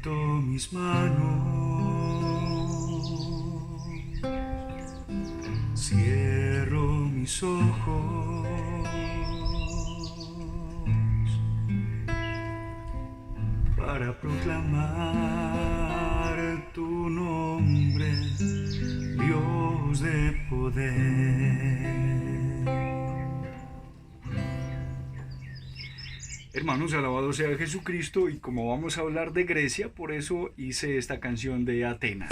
Levanto mis manos, cierro mis ojos para proclamar tu nombre, Dios de poder. Hermanos, alabado sea Jesucristo, y como vamos a hablar de Grecia, por eso hice esta canción de Atenas.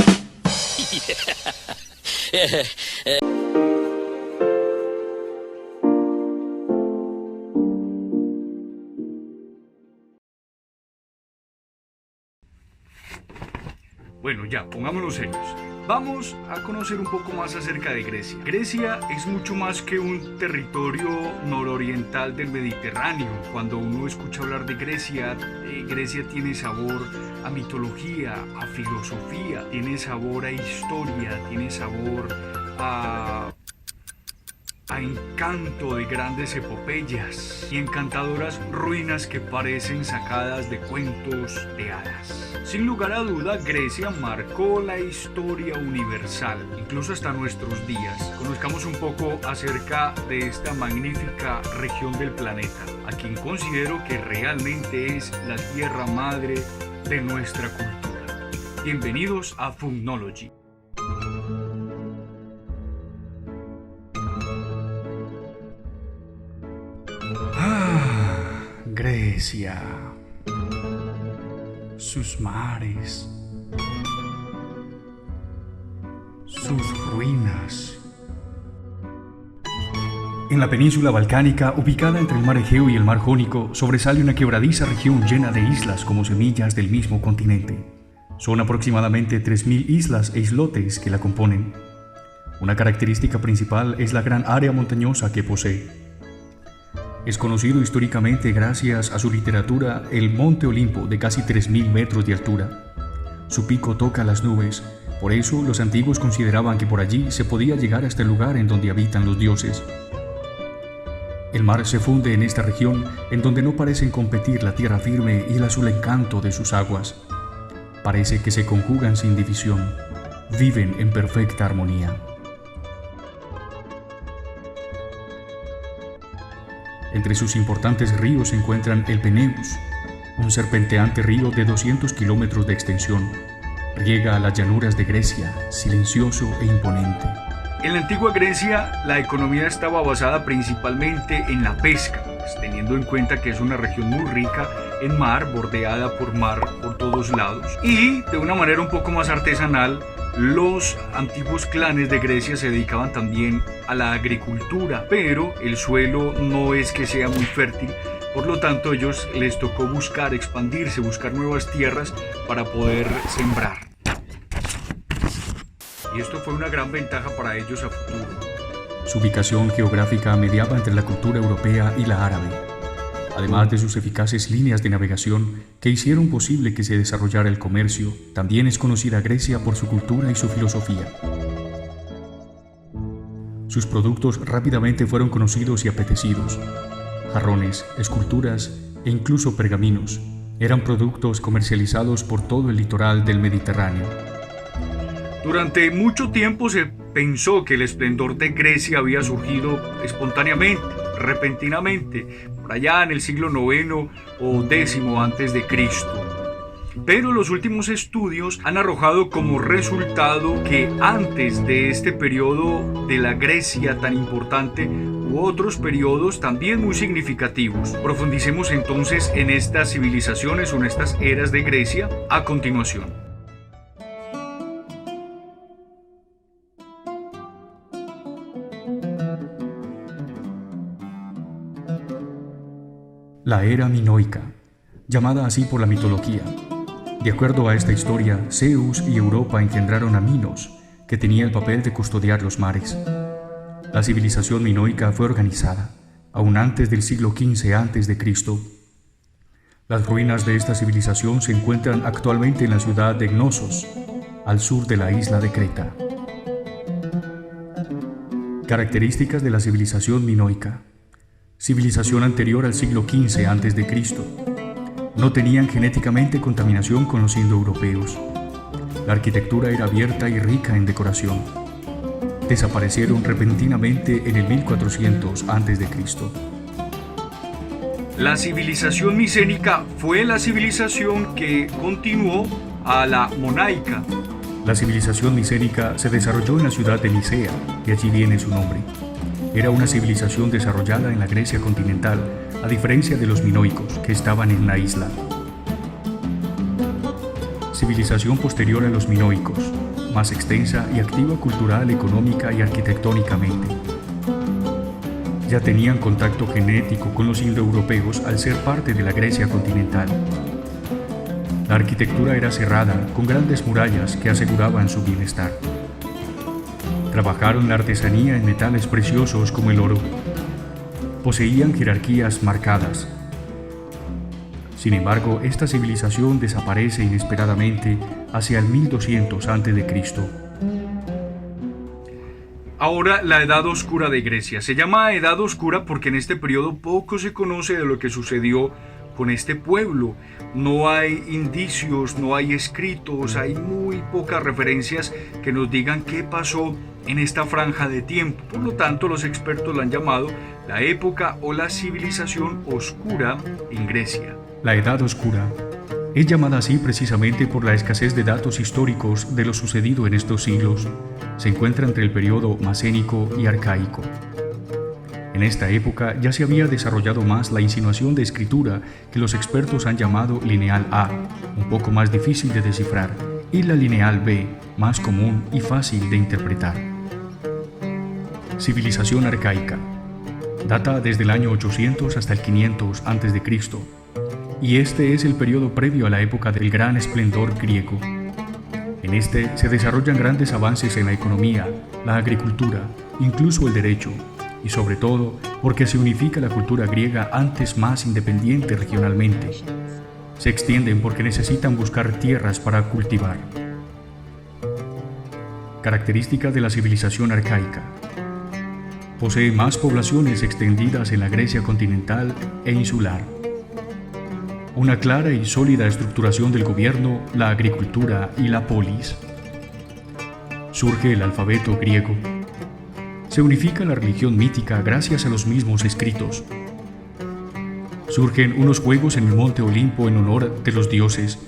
Bueno, ya, pongámonos serios. Vamos a conocer un poco más acerca de Grecia. Grecia es mucho más que un territorio nororiental del Mediterráneo. Cuando uno escucha hablar de Grecia, Grecia tiene sabor a mitología, a filosofía, tiene sabor a historia, tiene sabor a encanto de grandes epopeyas y encantadoras ruinas que parecen sacadas de cuentos de hadas. Sin lugar a duda, Grecia marcó la historia universal, incluso hasta nuestros días. Conozcamos un poco acerca de esta magnífica región del planeta, a quien considero que realmente es la tierra madre de nuestra cultura. Bienvenidos a Fumnology. Grecia, sus mares, sus ruinas. En la península balcánica, ubicada entre el mar Egeo y el mar Jónico, sobresale una quebradiza región llena de islas como semillas del mismo continente. Son aproximadamente 3.000 islas e islotes que la componen. Una característica principal es la gran área montañosa que posee. Es conocido históricamente gracias a su literatura el Monte Olimpo de casi 3.000 metros de altura. Su pico toca las nubes, por eso los antiguos consideraban que por allí se podía llegar hasta el lugar en donde habitan los dioses. El mar se funde en esta región en donde no parecen competir la tierra firme y el azul encanto de sus aguas. Parece que se conjugan sin división, viven en perfecta armonía. Entre sus importantes ríos se encuentran el Peneus, un serpenteante río de 200 kilómetros de extensión. Riega las llanuras de Grecia, silencioso e imponente. En la antigua Grecia, la economía estaba basada principalmente en la pesca, teniendo en cuenta que es una región muy rica en mar, bordeada por mar por todos lados. Y de una manera un poco más artesanal, los antiguos clanes de Grecia se dedicaban también a la agricultura, pero el suelo no es que sea muy fértil, por lo tanto ellos les tocó buscar expandirse, buscar nuevas tierras para poder sembrar. Y esto fue una gran ventaja para ellos a futuro. Su ubicación geográfica mediaba entre la cultura europea y la árabe, además de sus eficaces líneas de navegación que hicieron posible que se desarrollara el comercio. También es conocida Grecia por su cultura y su filosofía. Sus productos rápidamente fueron conocidos y apetecidos. Jarrones, esculturas e incluso pergaminos eran productos comercializados por todo el litoral del Mediterráneo. Durante mucho tiempo se pensó que el esplendor de Grecia había surgido espontáneamente, repentinamente, por allá en el siglo IX o X antes de Cristo. Pero los últimos estudios han arrojado como resultado que antes de este periodo de la Grecia tan importante hubo otros periodos también muy significativos. Profundicemos entonces en estas civilizaciones o en estas eras de Grecia a continuación. La era minoica, llamada así por la mitología. De acuerdo a esta historia, Zeus y Europa engendraron a Minos, que tenía el papel de custodiar los mares. La civilización minoica fue organizada, aún antes del siglo XV a.C. Las ruinas de esta civilización se encuentran actualmente en la ciudad de Gnosos, al sur de la isla de Creta. Características de la civilización minoica. Civilización anterior al siglo XV a.C. No tenían genéticamente contaminación con los indoeuropeos. La arquitectura era abierta y rica en decoración. Desaparecieron repentinamente en el 1400 a.C. La civilización micénica fue la civilización que continuó a la monaica. La civilización micénica se desarrolló en la ciudad de Nicea, de allí viene su nombre. Era una civilización desarrollada en la Grecia continental, a diferencia de los minoicos, que estaban en la isla. Civilización posterior a los minoicos, más extensa y activa cultural, económica y arquitectónicamente. Ya tenían contacto genético con los indoeuropeos al ser parte de la Grecia continental. La arquitectura era cerrada, con grandes murallas que aseguraban su bienestar. Trabajaron la artesanía en metales preciosos como el oro. Poseían jerarquías marcadas. Sin embargo, esta civilización desaparece inesperadamente hacia el 1200 a.C. Ahora, la Edad Oscura de Grecia. Se llama Edad Oscura porque en este periodo poco se conoce de lo que sucedió con este pueblo. No hay indicios, no hay escritos, hay muy pocas referencias que nos digan qué pasó en esta franja de tiempo. Por lo tanto, los expertos la han llamado la época o la civilización oscura en Grecia. La Edad Oscura es llamada así precisamente por la escasez de datos históricos de lo sucedido en estos siglos. Se encuentra entre el periodo macénico y arcaico. En esta época ya se había desarrollado más la insinuación de escritura que los expertos han llamado lineal A, un poco más difícil de descifrar, y la lineal B, más común y fácil de interpretar. Civilización arcaica. Data desde el año 800 hasta el 500 a.C., y este es el periodo previo a la época del gran esplendor griego. En este se desarrollan grandes avances en la economía, la agricultura, incluso el derecho, y sobre todo porque se unifica la cultura griega antes más independiente regionalmente. Se extienden porque necesitan buscar tierras para cultivar. Características de la civilización arcaica. Posee más poblaciones extendidas en la Grecia continental e insular. Una clara y sólida estructuración del gobierno, la agricultura y la polis. Surge el alfabeto griego. Se unifica la religión mítica gracias a los mismos escritos. Surgen unos juegos en el monte Olimpo en honor de los dioses.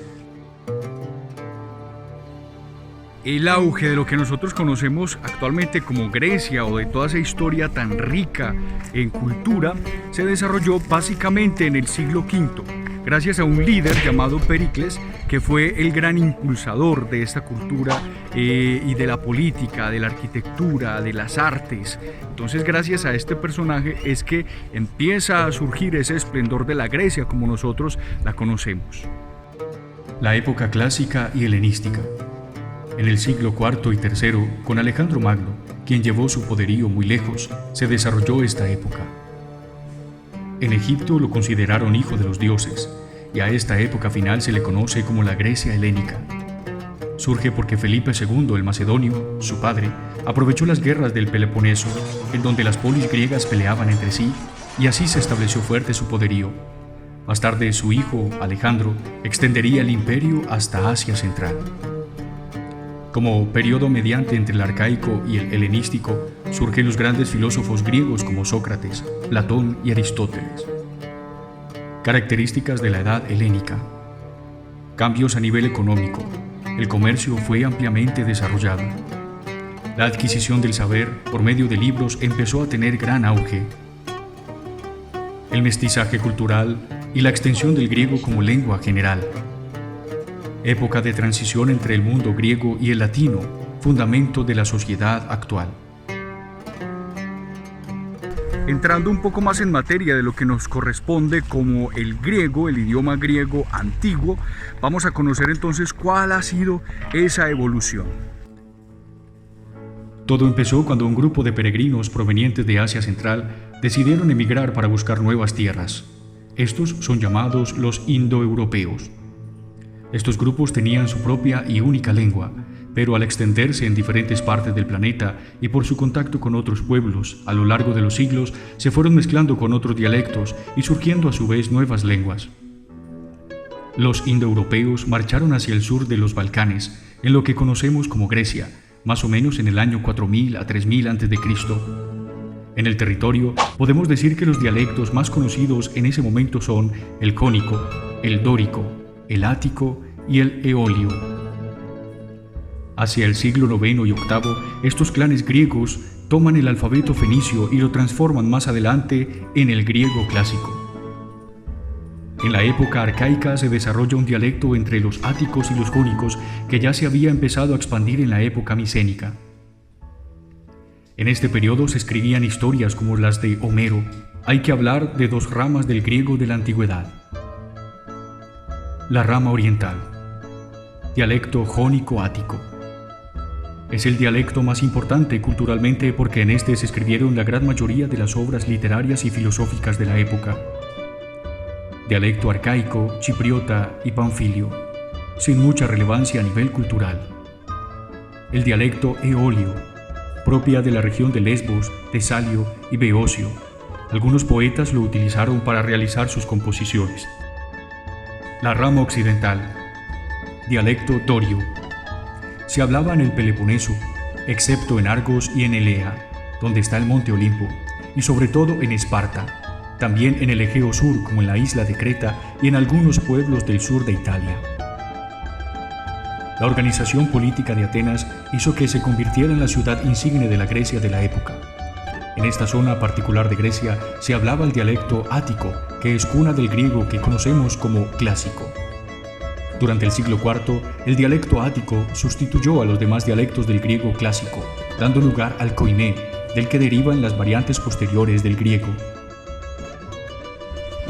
El auge de lo que nosotros conocemos actualmente como Grecia o de toda esa historia tan rica en cultura se desarrolló básicamente en el siglo V, gracias a un líder llamado Pericles, que fue el gran impulsador de esta cultura y de la política, de la arquitectura, de las artes. Entonces, gracias a este personaje es que empieza a surgir ese esplendor de la Grecia como nosotros la conocemos. La época clásica y helenística. En el siglo IV y III, con Alejandro Magno, quien llevó su poderío muy lejos, se desarrolló esta época. En Egipto lo consideraron hijo de los dioses, y a esta época final se le conoce como la Grecia helénica. Surge porque Felipe II el Macedonio, su padre, aprovechó las guerras del Peloponeso, en donde las polis griegas peleaban entre sí, y así se estableció fuerte su poderío. Más tarde su hijo, Alejandro, extendería el imperio hasta Asia Central. Como periodo mediante entre el arcaico y el helenístico, surgen los grandes filósofos griegos como Sócrates, Platón y Aristóteles. Características de la edad helénica. Cambios a nivel económico. El comercio fue ampliamente desarrollado. La adquisición del saber por medio de libros empezó a tener gran auge. El mestizaje cultural y la extensión del griego como lengua general. Época de transición entre el mundo griego y el latino, fundamento de la sociedad actual. Entrando un poco más en materia de lo que nos corresponde como el griego, el idioma griego antiguo, vamos a conocer entonces cuál ha sido esa evolución. Todo empezó cuando un grupo de peregrinos provenientes de Asia Central decidieron emigrar para buscar nuevas tierras. Estos son llamados los indoeuropeos. Estos grupos tenían su propia y única lengua, pero al extenderse en diferentes partes del planeta y por su contacto con otros pueblos, a lo largo de los siglos se fueron mezclando con otros dialectos y surgiendo a su vez nuevas lenguas. Los indoeuropeos marcharon hacia el sur de los Balcanes, en lo que conocemos como Grecia, más o menos en el año 4000 a 3000 a.C. En el territorio podemos decir que los dialectos más conocidos en ese momento son el jónico, el dórico, el ático y el eolio. Hacia el siglo IX y VIII, estos clanes griegos toman el alfabeto fenicio y lo transforman más adelante en el griego clásico. En la época arcaica se desarrolla un dialecto entre los áticos y los jónicos que ya se había empezado a expandir en la época micénica. En este periodo se escribían historias como las de Homero. Hay que hablar de dos ramas del griego de la antigüedad. La rama oriental, dialecto jónico-ático. Es el dialecto más importante culturalmente porque en este se escribieron la gran mayoría de las obras literarias y filosóficas de la época. Dialecto arcaico, chipriota y panfilio, sin mucha relevancia a nivel cultural. El dialecto eolio, propia de la región de Lesbos, Tesalio y Beocio. Algunos poetas lo utilizaron para realizar sus composiciones. La rama occidental, dialecto dorio. Se hablaba en el Peloponeso, excepto en Argos y en Elea, donde está el monte Olimpo, y sobre todo en Esparta. También en el Egeo Sur, como en la isla de Creta y en algunos pueblos del sur de Italia. La organización política de Atenas hizo que se convirtiera en la ciudad insigne de la Grecia de la época. En esta zona particular de Grecia se hablaba el dialecto ático, que es cuna del griego que conocemos como clásico. Durante el siglo IV, el dialecto ático sustituyó a los demás dialectos del griego clásico, dando lugar al koiné, del que derivan las variantes posteriores del griego.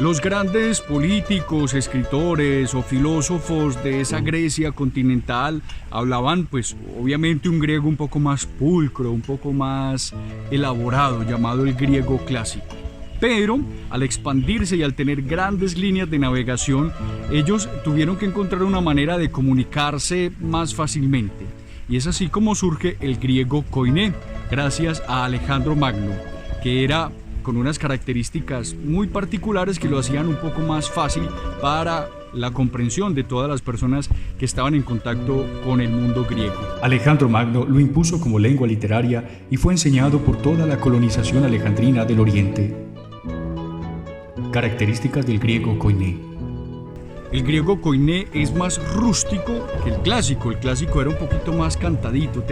Los grandes políticos, escritores o filósofos de esa Grecia continental hablaban, pues, obviamente un griego un poco más pulcro, un poco más elaborado, llamado el griego clásico. Pero, al expandirse y al tener grandes líneas de navegación, ellos tuvieron que encontrar una manera de comunicarse más fácilmente. Y es así como surge el griego koiné, gracias a Alejandro Magno, que era con unas características muy particulares que lo hacían un poco más fácil para la comprensión de todas las personas que estaban en contacto con el mundo griego. Alejandro Magno lo impuso como lengua literaria y fue enseñado por toda la colonización alejandrina del Oriente. Características del griego koiné. El griego koiné es más rústico que el clásico. El clásico era un poquito más cantadito,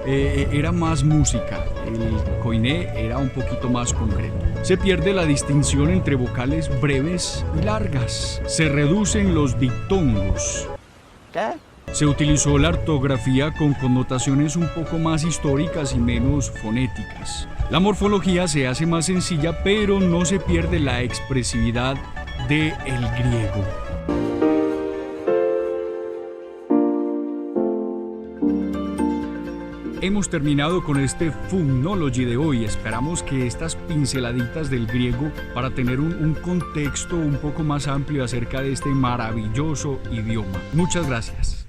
era más música. El koiné era un poquito más concreto. Se pierde la distinción entre vocales breves y largas. Se reducen los diptongos. ¿Qué? Se utilizó la ortografía con connotaciones un poco más históricas y menos fonéticas. La morfología se hace más sencilla, pero no se pierde la expresividad del griego. Hemos terminado con este Fumnology de hoy. Esperamos que estas pinceladitas del griego para tener un contexto un poco más amplio acerca de este maravilloso idioma. Muchas gracias.